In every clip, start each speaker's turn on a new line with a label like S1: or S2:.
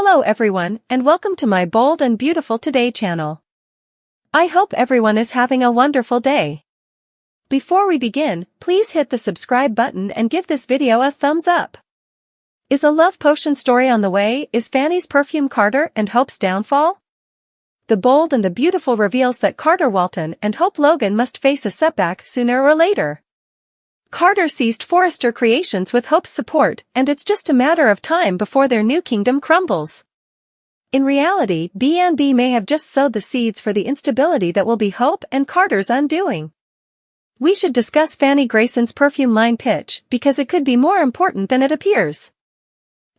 S1: Hello everyone, and welcome to my Bold and Beautiful Today channel. I hope everyone is having a wonderful day. Before we begin, please hit the subscribe button and give this video a thumbs up. Is a love potion story on the way? Is Fanny's Perfume Carter and Hope's downfall? The Bold and the Beautiful reveals that Carter Walton and Hope Logan must face a setback sooner or later. Carter seized Forrester Creations with Hope's support, and it's just a matter of time before their new kingdom crumbles. In reality, B&B may have just sowed the seeds for the instability that will be Hope and Carter's undoing. We should discuss Fanny Grayson's perfume line pitch, because it could be more important than it appears.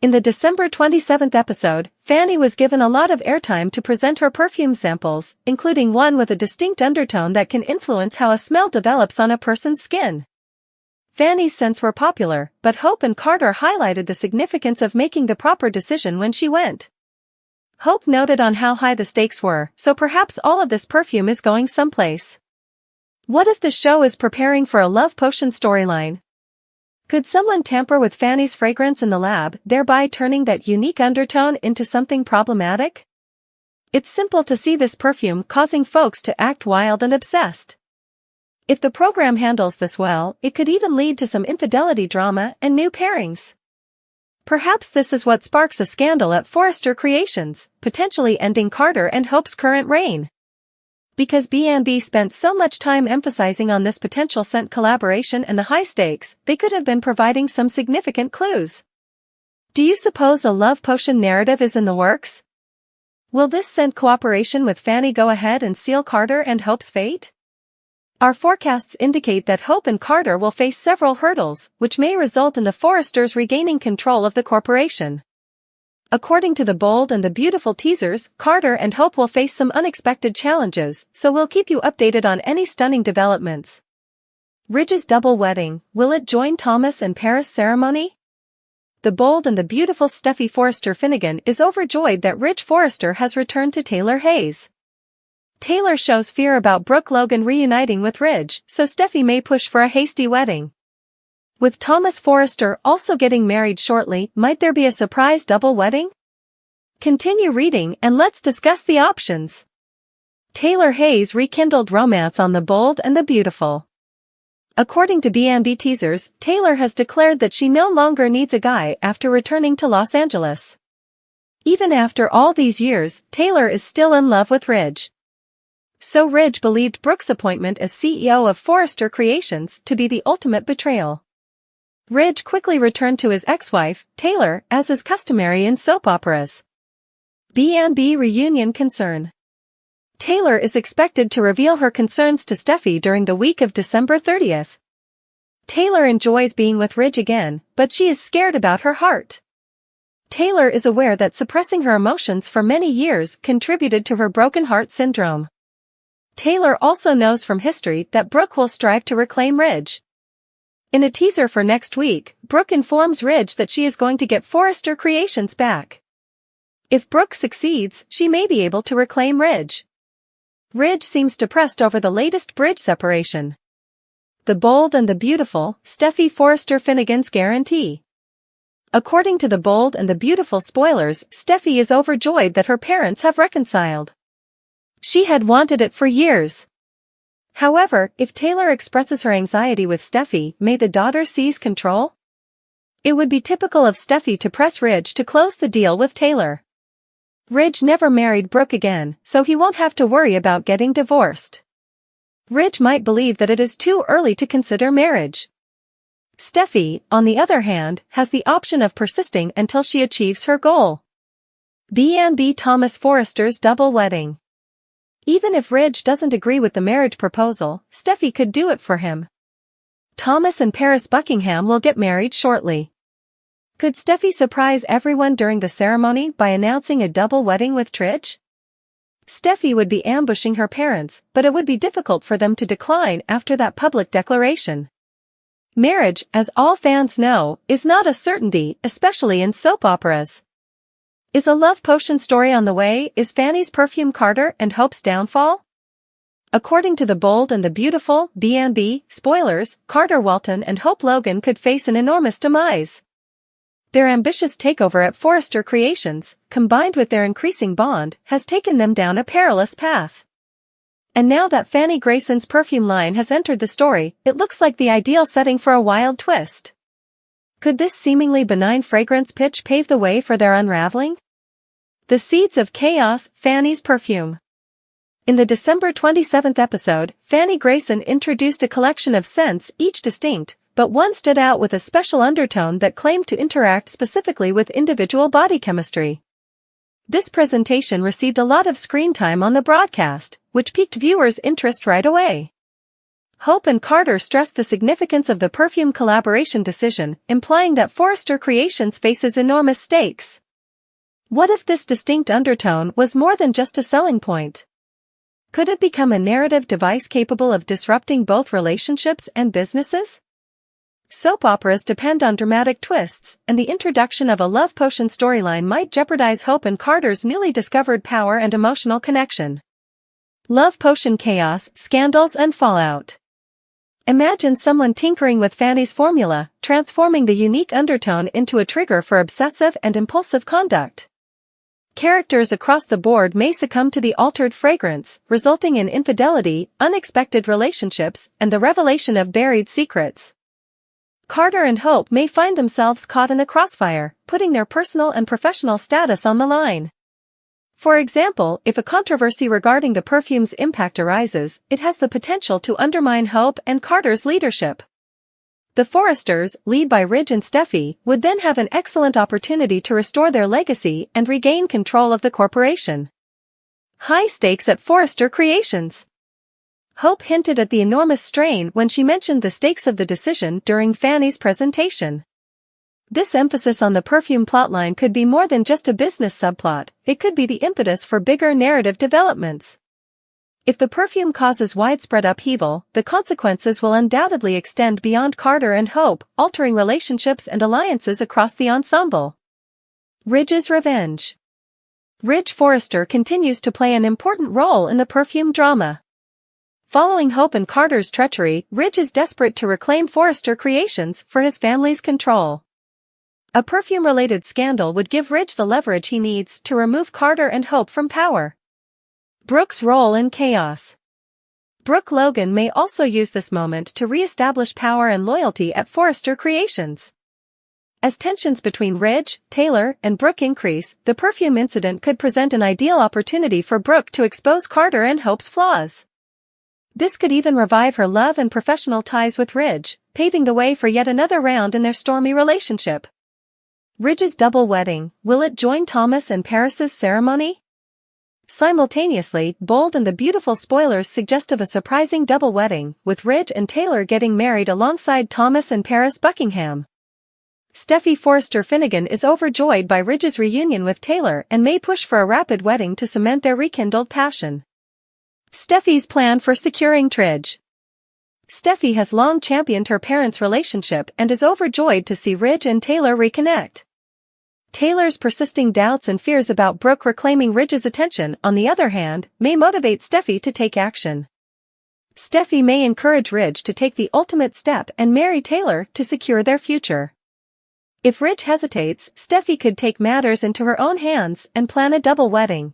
S1: In the December 27th episode, Fanny was given a lot of airtime to present her perfume samples, including one with a distinct undertone that can influence how a smell develops on a person's skin. Fanny's scents were popular, but Hope and Carter highlighted the significance of making the proper decision when she went. Hope noted on how high the stakes were, so perhaps all of this perfume is going someplace. What if the show is preparing for a love potion storyline? Could someone tamper with Fanny's fragrance in the lab, thereby turning that unique undertone into something problematic? It's simple to see this perfume causing folks to act wild and obsessed. If the program handles this well, it could even lead to some infidelity drama and new pairings. Perhaps this is what sparks a scandal at Forrester Creations, potentially ending Carter and Hope's current reign. Because B&B spent so much time emphasizing on this potential scent collaboration and the high stakes, they could have been providing some significant clues. Do you suppose a love potion narrative is in the works? Will this scent cooperation with Fanny go ahead and seal Carter and Hope's fate? Our forecasts indicate that Hope and Carter will face several hurdles, which may result in the Forresters regaining control of the corporation. According to the Bold and the Beautiful teasers, Carter and Hope will face some unexpected challenges, so we'll keep you updated on any stunning developments. Ridge's double wedding, will it join Thomas and Paris' ceremony? The Bold and the Beautiful Steffi Forrester Finnegan is overjoyed that Ridge Forrester has returned to Taylor Hayes. Taylor shows fear about Brooke Logan reuniting with Ridge, so Steffi may push for a hasty wedding. With Thomas Forrester also getting married shortly, might there be a surprise double wedding? Continue reading and let's discuss the options. Taylor Hayes rekindled romance on The Bold and the Beautiful. According to B&B teasers, Taylor has declared that she no longer needs a guy after returning to Los Angeles. Even after all these years, Taylor is still in love with Ridge. So Ridge believed Brooke's appointment as CEO of Forrester Creations to be the ultimate betrayal. Ridge quickly returned to his ex-wife, Taylor, as is customary in soap operas. B&B reunion concern. Taylor is expected to reveal her concerns to Steffi during the week of December 30th. Taylor enjoys being with Ridge again, but she is scared about her heart. Taylor is aware that suppressing her emotions for many years contributed to her broken heart syndrome. Taylor also knows from history that Brooke will strive to reclaim Ridge. In a teaser for next week, Brooke informs Ridge that she is going to get Forrester Creations back. If Brooke succeeds, she may be able to reclaim Ridge. Ridge seems depressed over the latest bridge separation. The Bold and the Beautiful, Steffi Forrester Finnegan's guarantee. According to the Bold and the Beautiful spoilers, Steffi is overjoyed that her parents have reconciled. She had wanted it for years. However, if Taylor expresses her anxiety with Steffi, may the daughter seize control? It would be typical of Steffi to press Ridge to close the deal with Taylor. Ridge never married Brooke again, so he won't have to worry about getting divorced. Ridge might believe that it is too early to consider marriage. Steffi, on the other hand, has the option of persisting until she achieves her goal. B&B Thomas Forrester's double wedding. Even if Ridge doesn't agree with the marriage proposal, Steffi could do it for him. Thomas and Paris Buckingham will get married shortly. Could Steffi surprise everyone during the ceremony by announcing a double wedding with Ridge? Steffi would be ambushing her parents, but it would be difficult for them to decline after that public declaration. Marriage, as all fans know, is not a certainty, especially in soap operas. Is a love potion story on the way? Is Fanny's Perfume Carter and Hope's downfall? According to the Bold and the Beautiful, B&B, spoilers, Carter Walton and Hope Logan could face an enormous demise. Their ambitious takeover at Forrester Creations, combined with their increasing bond, has taken them down a perilous path. And now that Fanny Grayson's perfume line has entered the story, it looks like the ideal setting for a wild twist. Could this seemingly benign fragrance pitch pave the way for their unraveling? The Seeds of Chaos, Fanny's Perfume. In the December 27th episode, Fanny Grayson introduced a collection of scents, each distinct, but one stood out with a special undertone that claimed to interact specifically with individual body chemistry. This presentation received a lot of screen time on the broadcast, which piqued viewers' interest right away. Hope and Carter stressed the significance of the perfume collaboration decision, implying that Forrester Creations faces enormous stakes. What if this distinct undertone was more than just a selling point? Could it become a narrative device capable of disrupting both relationships and businesses? Soap operas depend on dramatic twists, and the introduction of a love potion storyline might jeopardize Hope and Carter's newly discovered power and emotional connection. Love potion chaos, scandals and fallout. Imagine someone tinkering with Fanny's formula, transforming the unique undertone into a trigger for obsessive and impulsive conduct. Characters across the board may succumb to the altered fragrance, resulting in infidelity, unexpected relationships, and the revelation of buried secrets. Carter and Hope may find themselves caught in the crossfire, putting their personal and professional status on the line. For example, if a controversy regarding the perfume's impact arises, it has the potential to undermine Hope and Carter's leadership. The Forresters, led by Ridge and Steffi, would then have an excellent opportunity to restore their legacy and regain control of the corporation. High stakes at Forrester Creations. Hope hinted at the enormous strain when she mentioned the stakes of the decision during Fanny's presentation. This emphasis on the perfume plotline could be more than just a business subplot, it could be the impetus for bigger narrative developments. If the perfume causes widespread upheaval, the consequences will undoubtedly extend beyond Carter and Hope, altering relationships and alliances across the ensemble. Ridge's revenge. Ridge Forrester continues to play an important role in the perfume drama. Following Hope and Carter's treachery, Ridge is desperate to reclaim Forrester Creations for his family's control. A perfume-related scandal would give Ridge the leverage he needs to remove Carter and Hope from power. Brooke's role in chaos. Brooke Logan may also use this moment to re-establish power and loyalty at Forrester Creations. As tensions between Ridge, Taylor, and Brooke increase, the perfume incident could present an ideal opportunity for Brooke to expose Carter and Hope's flaws. This could even revive her love and professional ties with Ridge, paving the way for yet another round in their stormy relationship. Ridge's double wedding, will it join Thomas and Paris's ceremony? Simultaneously, Bold and the Beautiful spoilers suggest of a surprising double wedding, with Ridge and Taylor getting married alongside Thomas and Paris Buckingham. Steffi Forrester Finnegan is overjoyed by Ridge's reunion with Taylor and may push for a rapid wedding to cement their rekindled passion. Steffi's plan for securing Ridge. Steffi has long championed her parents' relationship and is overjoyed to see Ridge and Taylor reconnect. Taylor's persisting doubts and fears about Brooke reclaiming Ridge's attention, on the other hand, may motivate Steffi to take action. Steffi may encourage Ridge to take the ultimate step and marry Taylor to secure their future. If Ridge hesitates, Steffi could take matters into her own hands and plan a double wedding.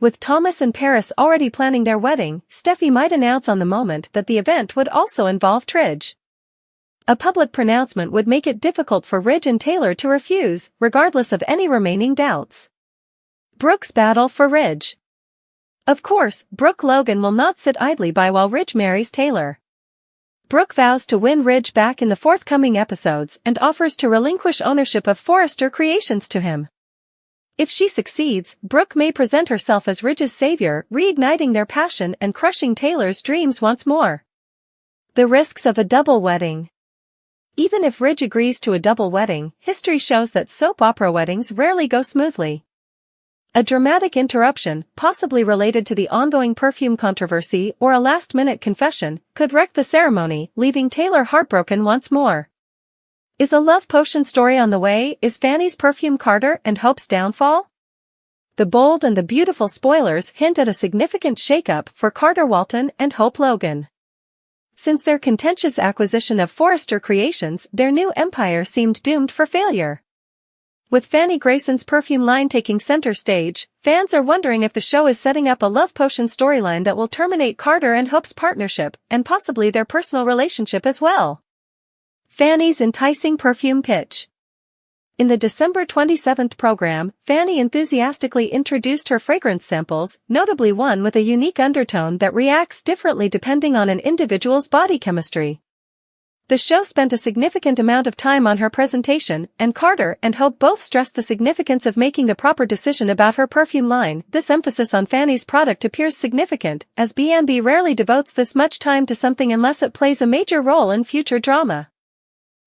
S1: With Thomas and Paris already planning their wedding, Steffi might announce on the moment that the event would also involve Ridge. A public pronouncement would make it difficult for Ridge and Taylor to refuse, regardless of any remaining doubts. Brooke's battle for Ridge. Of course, Brooke Logan will not sit idly by while Ridge marries Taylor. Brooke vows to win Ridge back in the forthcoming episodes and offers to relinquish ownership of Forrester Creations to him. If she succeeds, Brooke may present herself as Ridge's savior, reigniting their passion and crushing Taylor's dreams once more. The risks of a double wedding. Even if Ridge agrees to a double wedding, history shows that soap opera weddings rarely go smoothly. A dramatic interruption, possibly related to the ongoing perfume controversy or a last-minute confession, could wreck the ceremony, leaving Taylor heartbroken once more. Is a love potion story on the way? Is Fanny's perfume Carter and Hope's downfall? The Bold and the Beautiful spoilers hint at a significant shakeup for Carter Walton and Hope Logan. Since their contentious acquisition of Forrester Creations, their new empire seemed doomed for failure. With Fanny Grayson's perfume line taking center stage, fans are wondering if the show is setting up a love potion storyline that will terminate Carter and Hope's partnership, and possibly their personal relationship as well. Fanny's enticing perfume pitch. In the December 27th program, Fanny enthusiastically introduced her fragrance samples, notably one with a unique undertone that reacts differently depending on an individual's body chemistry. The show spent a significant amount of time on her presentation, and Carter and Hope both stressed the significance of making the proper decision about her perfume line. This emphasis on Fanny's product appears significant, as B&B rarely devotes this much time to something unless it plays a major role in future drama.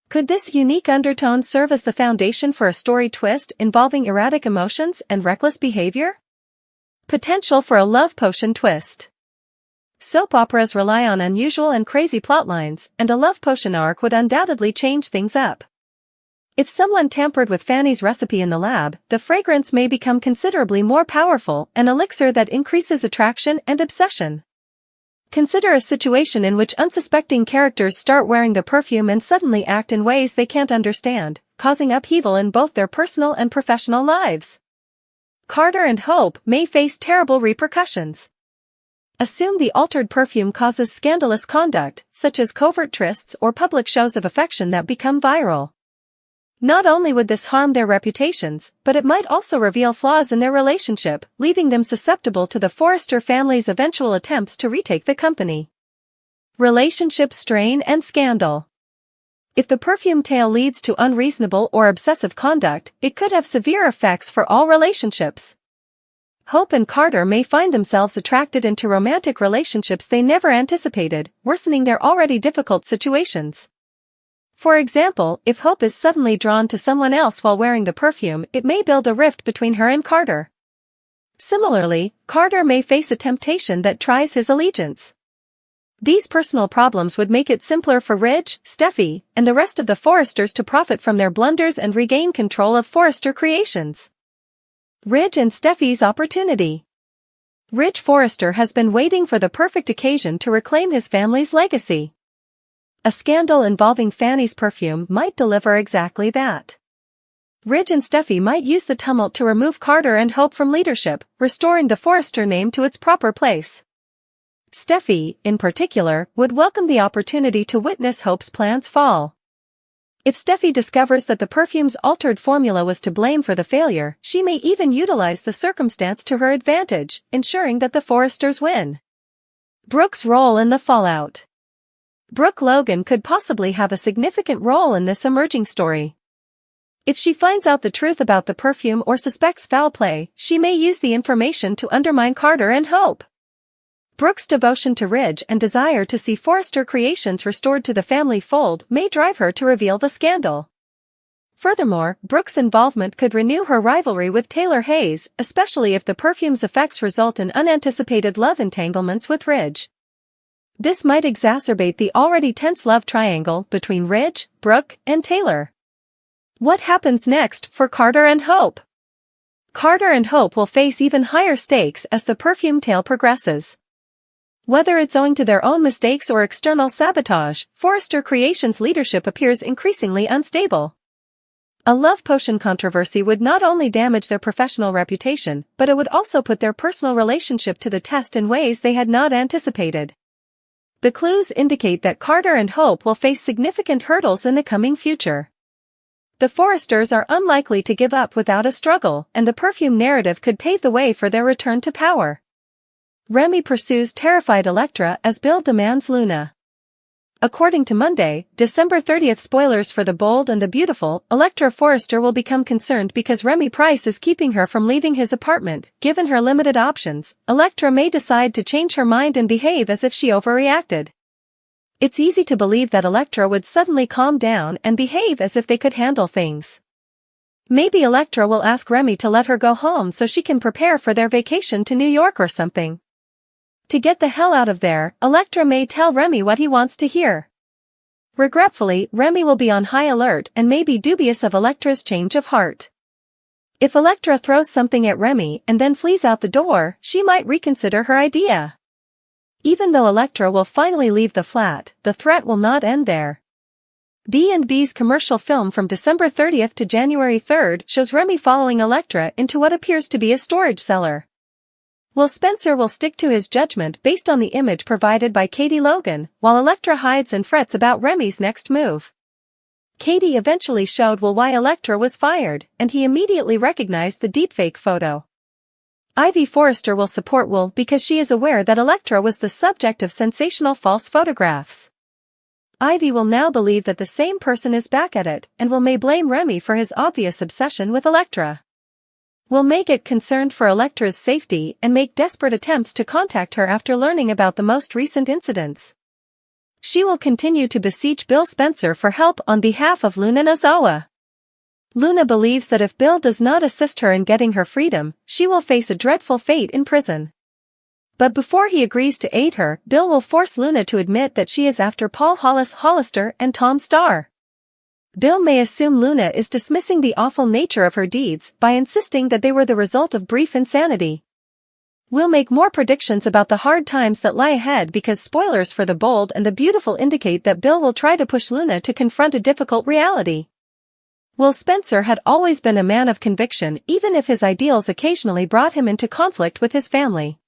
S1: Could this unique undertone serve as the foundation for a story twist involving erratic emotions and reckless behavior? Potential for a love potion twist. Soap operas rely on unusual and crazy plotlines, and a love potion arc would undoubtedly change things up. If someone tampered with Fanny's recipe in the lab, the fragrance may become considerably more powerful, an elixir that increases attraction and obsession. Consider a situation in which unsuspecting characters start wearing the perfume and suddenly act in ways they can't understand, causing upheaval in both their personal and professional lives. Carter and Hope may face terrible repercussions. Assume the altered perfume causes scandalous conduct, such as covert trysts or public shows of affection that become viral. Not only would this harm their reputations, but it might also reveal flaws in their relationship, leaving them susceptible to the Forrester family's eventual attempts to retake the company. Relationship strain and scandal. If the perfume tale leads to unreasonable or obsessive conduct, it could have severe effects for all relationships. Hope and Carter may find themselves attracted into romantic relationships they never anticipated, worsening their already difficult situations. For example, if Hope is suddenly drawn to someone else while wearing the perfume, it may build a rift between her and Carter. Similarly, Carter may face a temptation that tries his allegiance. These personal problems would make it simpler for Ridge, Steffi, and the rest of the Forresters to profit from their blunders and regain control of Forrester Creations. Ridge and Steffi's opportunity. Ridge Forrester has been waiting for the perfect occasion to reclaim his family's legacy. A scandal involving Fanny's perfume might deliver exactly that. Ridge and Steffi might use the tumult to remove Carter and Hope from leadership, restoring the Forrester name to its proper place. Steffi, in particular, would welcome the opportunity to witness Hope's plans fall. If Steffi discovers that the perfume's altered formula was to blame for the failure, she may even utilize the circumstance to her advantage, ensuring that the Forresters win. Brooke's role in the fallout. Brooke Logan could possibly have a significant role in this emerging story. If she finds out the truth about the perfume or suspects foul play, she may use the information to undermine Carter and Hope. Brooke's devotion to Ridge and desire to see Forrester Creations restored to the family fold may drive her to reveal the scandal. Furthermore, Brooke's involvement could renew her rivalry with Taylor Hayes, especially if the perfume's effects result in unanticipated love entanglements with Ridge. This might exacerbate the already tense love triangle between Ridge, Brooke, and Taylor. What happens next for Carter and Hope? Carter and Hope will face even higher stakes as the perfume tale progresses. Whether it's owing to their own mistakes or external sabotage, Forrester Creations' leadership appears increasingly unstable. A love potion controversy would not only damage their professional reputation, but it would also put their personal relationship to the test in ways they had not anticipated. The clues indicate that Carter and Hope will face significant hurdles in the coming future. The Forresters are unlikely to give up without a struggle, and the perfume narrative could pave the way for their return to power. Remy pursues terrified Elektra as Bill demands Luna. According to Monday, December 30th spoilers for The Bold and the Beautiful, Elektra Forrester will become concerned because Remy Price is keeping her from leaving his apartment. Given her limited options, Elektra may decide to change her mind and behave as if she overreacted. It's easy to believe that Elektra would suddenly calm down and behave as if they could handle things. Maybe Elektra will ask Remy to let her go home so she can prepare for their vacation to New York or something. To get the hell out of there, Elektra may tell Remy what he wants to hear. Regretfully, Remy will be on high alert and may be dubious of Elektra's change of heart. If Elektra throws something at Remy and then flees out the door, she might reconsider her idea. Even though Elektra will finally leave the flat, the threat will not end there. B&B's commercial film from December 30th to January 3rd shows Remy following Elektra into what appears to be a storage cellar. Will Spencer will stick to his judgment based on the image provided by Katie Logan, while Elektra hides and frets about Remy's next move. Katie eventually showed Will why Elektra was fired, and he immediately recognized the deepfake photo. Ivy Forrester will support Will because she is aware that Elektra was the subject of sensational false photographs. Ivy will now believe that the same person is back at it, and Will may blame Remy for his obvious obsession with Elektra. Will may get concerned for Elektra's safety and make desperate attempts to contact her after learning about the most recent incidents. She will continue to beseech Bill Spencer for help on behalf of Luna Nozawa. Luna believes that if Bill does not assist her in getting her freedom, she will face a dreadful fate in prison. But before he agrees to aid her, Bill will force Luna to admit that she is after Paul Hollister and Tom Starr. Bill may assume Luna is dismissing the awful nature of her deeds by insisting that they were the result of brief insanity. We'll make more predictions about the hard times that lie ahead because spoilers for The Bold and the Beautiful indicate that Bill will try to push Luna to confront a difficult reality. Will Spencer had always been a man of conviction even if his ideals occasionally brought him into conflict with his family.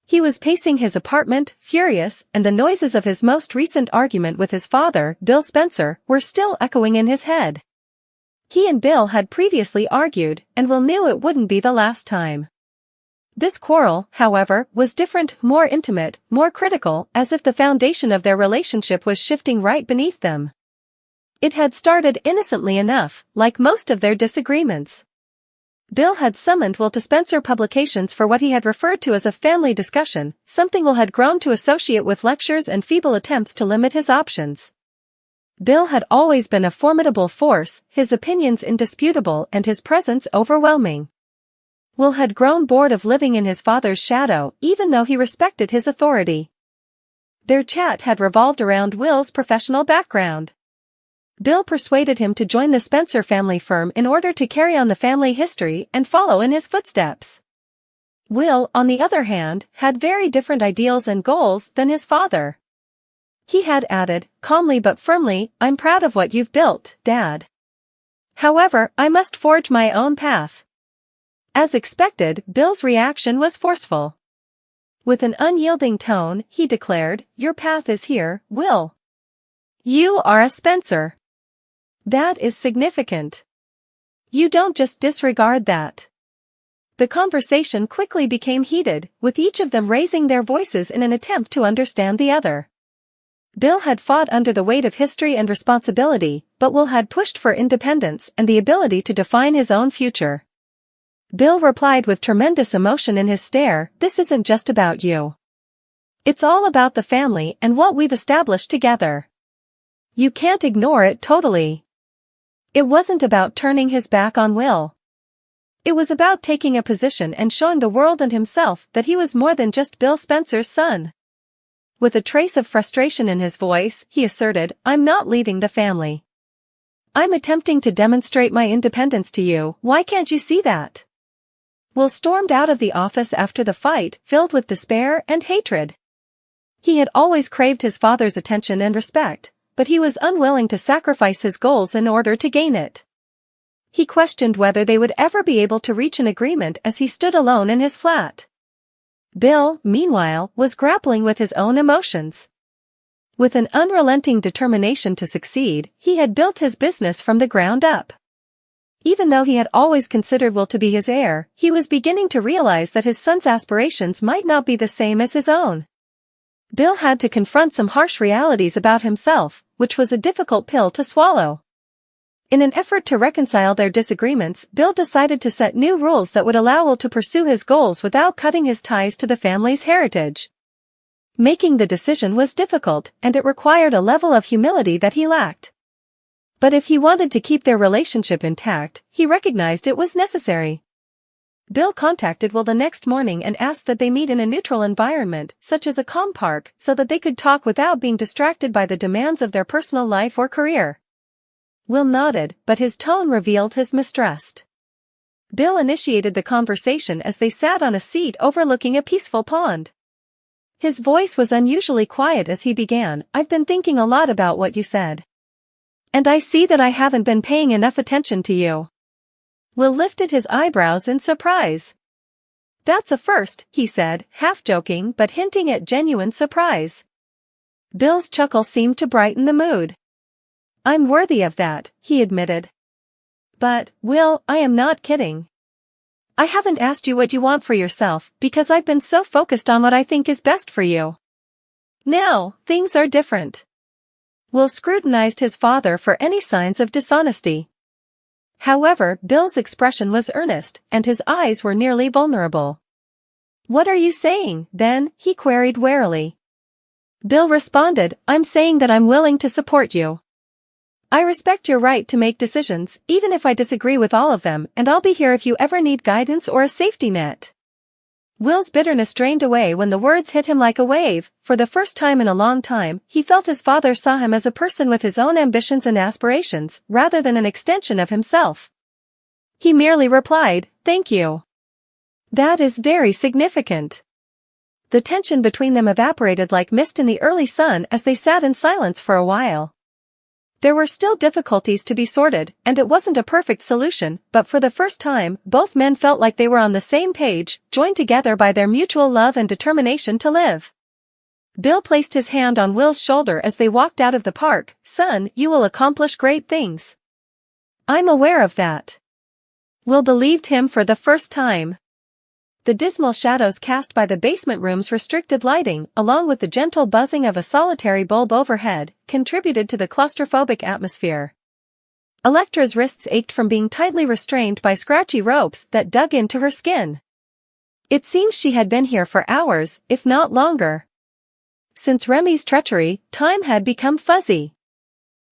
S1: He was pacing his apartment, furious, and the noises of his most recent argument with his father, Bill Spencer, were still echoing in his head. He and Bill had previously argued, and Will knew it wouldn't be the last time. This quarrel, however, was different, more intimate, more critical, as if the foundation of their relationship was shifting right beneath them. It had started innocently enough, like most of their disagreements. Bill had summoned Will to Spencer Publications for what he had referred to as a family discussion, something Will had grown to associate with lectures and feeble attempts to limit his options. Bill had always been a formidable force, his opinions indisputable and his presence overwhelming. Will had grown bored of living in his father's shadow, even though he respected his authority. Their chat had revolved around Will's professional background. Bill persuaded him to join the Spencer family firm in order to carry on the family history and follow in his footsteps. Will, on the other hand, had very different ideals and goals than his father. He had added, calmly but firmly, "I'm proud of what you've built, Dad. However, I must forge my own path." As expected, Bill's reaction was forceful. With an unyielding tone, he declared, "Your path is here, Will. You are a Spencer. That is significant. You don't just disregard that." The conversation quickly became heated, with each of them raising their voices in an attempt to understand the other. Bill had fought under the weight of history and responsibility, but Will had pushed for independence and the ability to define his own future. Bill replied with tremendous emotion in his stare, "This isn't just about you. It's all about the family and what we've established together. You can't ignore it totally." It wasn't about turning his back on Will. It was about taking a position and showing the world and himself that he was more than just Bill Spencer's son. With a trace of frustration in his voice, he asserted, "I'm not leaving the family. I'm attempting to demonstrate my independence to you. Why can't you see that?" Will stormed out of the office after the fight, filled with despair and hatred. He had always craved his father's attention and respect, but he was unwilling to sacrifice his goals in order to gain it. He questioned whether they would ever be able to reach an agreement as he stood alone in his flat. Bill, meanwhile, was grappling with his own emotions. With an unrelenting determination to succeed, he had built his business from the ground up. Even though he had always considered Will to be his heir, he was beginning to realize that his son's aspirations might not be the same as his own. Bill had to confront some harsh realities about himself, which was a difficult pill to swallow. In an effort to reconcile their disagreements, Bill decided to set new rules that would allow Will to pursue his goals without cutting his ties to the family's heritage. Making the decision was difficult, and it required a level of humility that he lacked. But if he wanted to keep their relationship intact, he recognized it was necessary. Bill contacted Will the next morning and asked that they meet in a neutral environment, such as a calm park, so that they could talk without being distracted by the demands of their personal life or career. Will nodded, but his tone revealed his mistrust. Bill initiated the conversation as they sat on a seat overlooking a peaceful pond. His voice was unusually quiet as he began, "I've been thinking a lot about what you said. And I see that I haven't been paying enough attention to you. Will lifted his eyebrows in surprise. That's a first, he said, half joking but hinting at genuine surprise. Bill's chuckle seemed to brighten the mood. I'm worthy of that, he admitted. But, Will, I am not kidding. I haven't asked you what you want for yourself because I've been so focused on what I think is best for you. Now, things are different. Will scrutinized his father for any signs of dishonesty. However, Bill's expression was earnest, and his eyes were nearly vulnerable. What are you saying, then? He queried warily. Bill responded, I'm saying that I'm willing to support you. I respect your right to make decisions, even if I disagree with all of them, and I'll be here if you ever need guidance or a safety net. Will's bitterness drained away when the words hit him like a wave. For the first time in a long time, he felt his father saw him as a person with his own ambitions and aspirations, rather than an extension of himself. He merely replied, Thank you. That is very significant. The tension between them evaporated like mist in the early sun as they sat in silence for a while. There were still difficulties to be sorted, and it wasn't a perfect solution, but for the first time, both men felt like they were on the same page, joined together by their mutual love and determination to live. Bill placed his hand on Will's shoulder as they walked out of the park. Son, you will accomplish great things. I'm aware of that. Will believed him for the first time. The dismal shadows cast by the basement room's restricted lighting, along with the gentle buzzing of a solitary bulb overhead, contributed to the claustrophobic atmosphere. Electra's wrists ached from being tightly restrained by scratchy ropes that dug into her skin. It seemed she had been here for hours, if not longer. Since Remy's treachery, time had become fuzzy.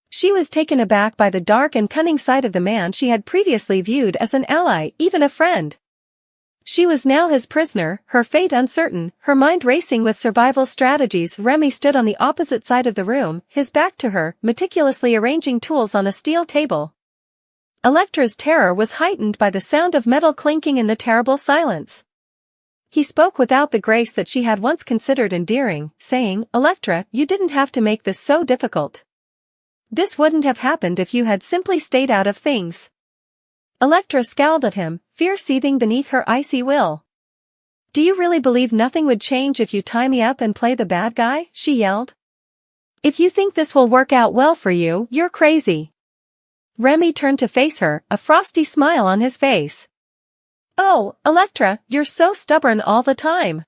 S1: She was taken aback by the dark and cunning side of the man she had previously viewed as an ally, even a friend. She was now his prisoner, her fate uncertain, her mind racing with survival strategies. Remy stood on the opposite side of the room, his back to her, meticulously arranging tools on a steel table. Electra's terror was heightened by the sound of metal clinking in the terrible silence. He spoke without the grace that she had once considered endearing, saying, Electra, you didn't have to make this so difficult. This wouldn't have happened if you had simply stayed out of things. Electra scowled at him, fear seething beneath her icy will. Do you really believe nothing would change if you tie me up and play the bad guy? She yelled. If you think this will work out well for you, you're crazy. Remy turned to face her, a frosty smile on his face. Oh, Electra, you're so stubborn all the time.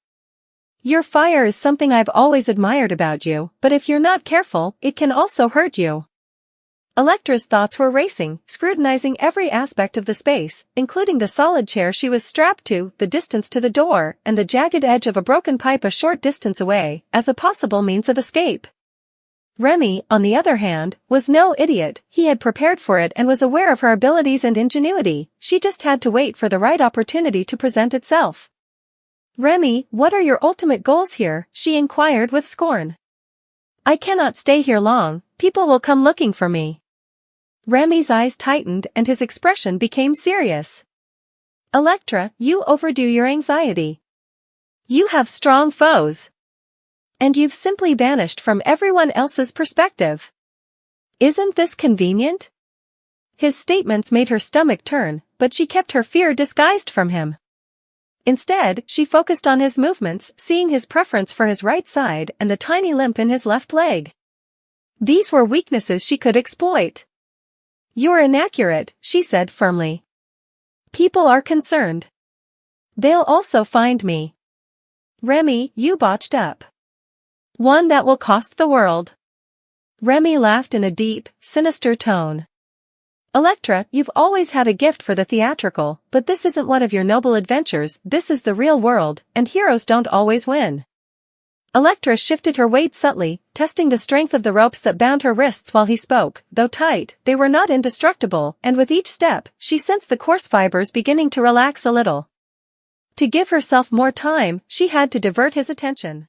S1: Your fire is something I've always admired about you, but if you're not careful, it can also hurt you. Electra's thoughts were racing, scrutinizing every aspect of the space, including the solid chair she was strapped to, the distance to the door, and the jagged edge of a broken pipe a short distance away, as a possible means of escape. Remy, on the other hand, was no idiot. He had prepared for it and was aware of her abilities and ingenuity. She just had to wait for the right opportunity to present itself. Remy, what are your ultimate goals here? She inquired with scorn. I cannot stay here long, people will come looking for me. Remy's eyes tightened and his expression became serious. Electra, you overdo your anxiety. You have strong foes. And you've simply vanished from everyone else's perspective. Isn't this convenient? His statements made her stomach turn, but she kept her fear disguised from him. Instead, she focused on his movements, seeing his preference for his right side and the tiny limp in his left leg. These were weaknesses she could exploit. You're inaccurate, she said firmly. People are concerned. They'll also find me. Remy, you botched up. One that will cost the world. Remy laughed in a deep, sinister tone. Electra, you've always had a gift for the theatrical, but this isn't one of your noble adventures, this is the real world, and heroes don't always win. Electra shifted her weight subtly, testing the strength of the ropes that bound her wrists while he spoke. Though tight, they were not indestructible, and with each step, she sensed the coarse fibers beginning to relax a little. To give herself more time, she had to divert his attention.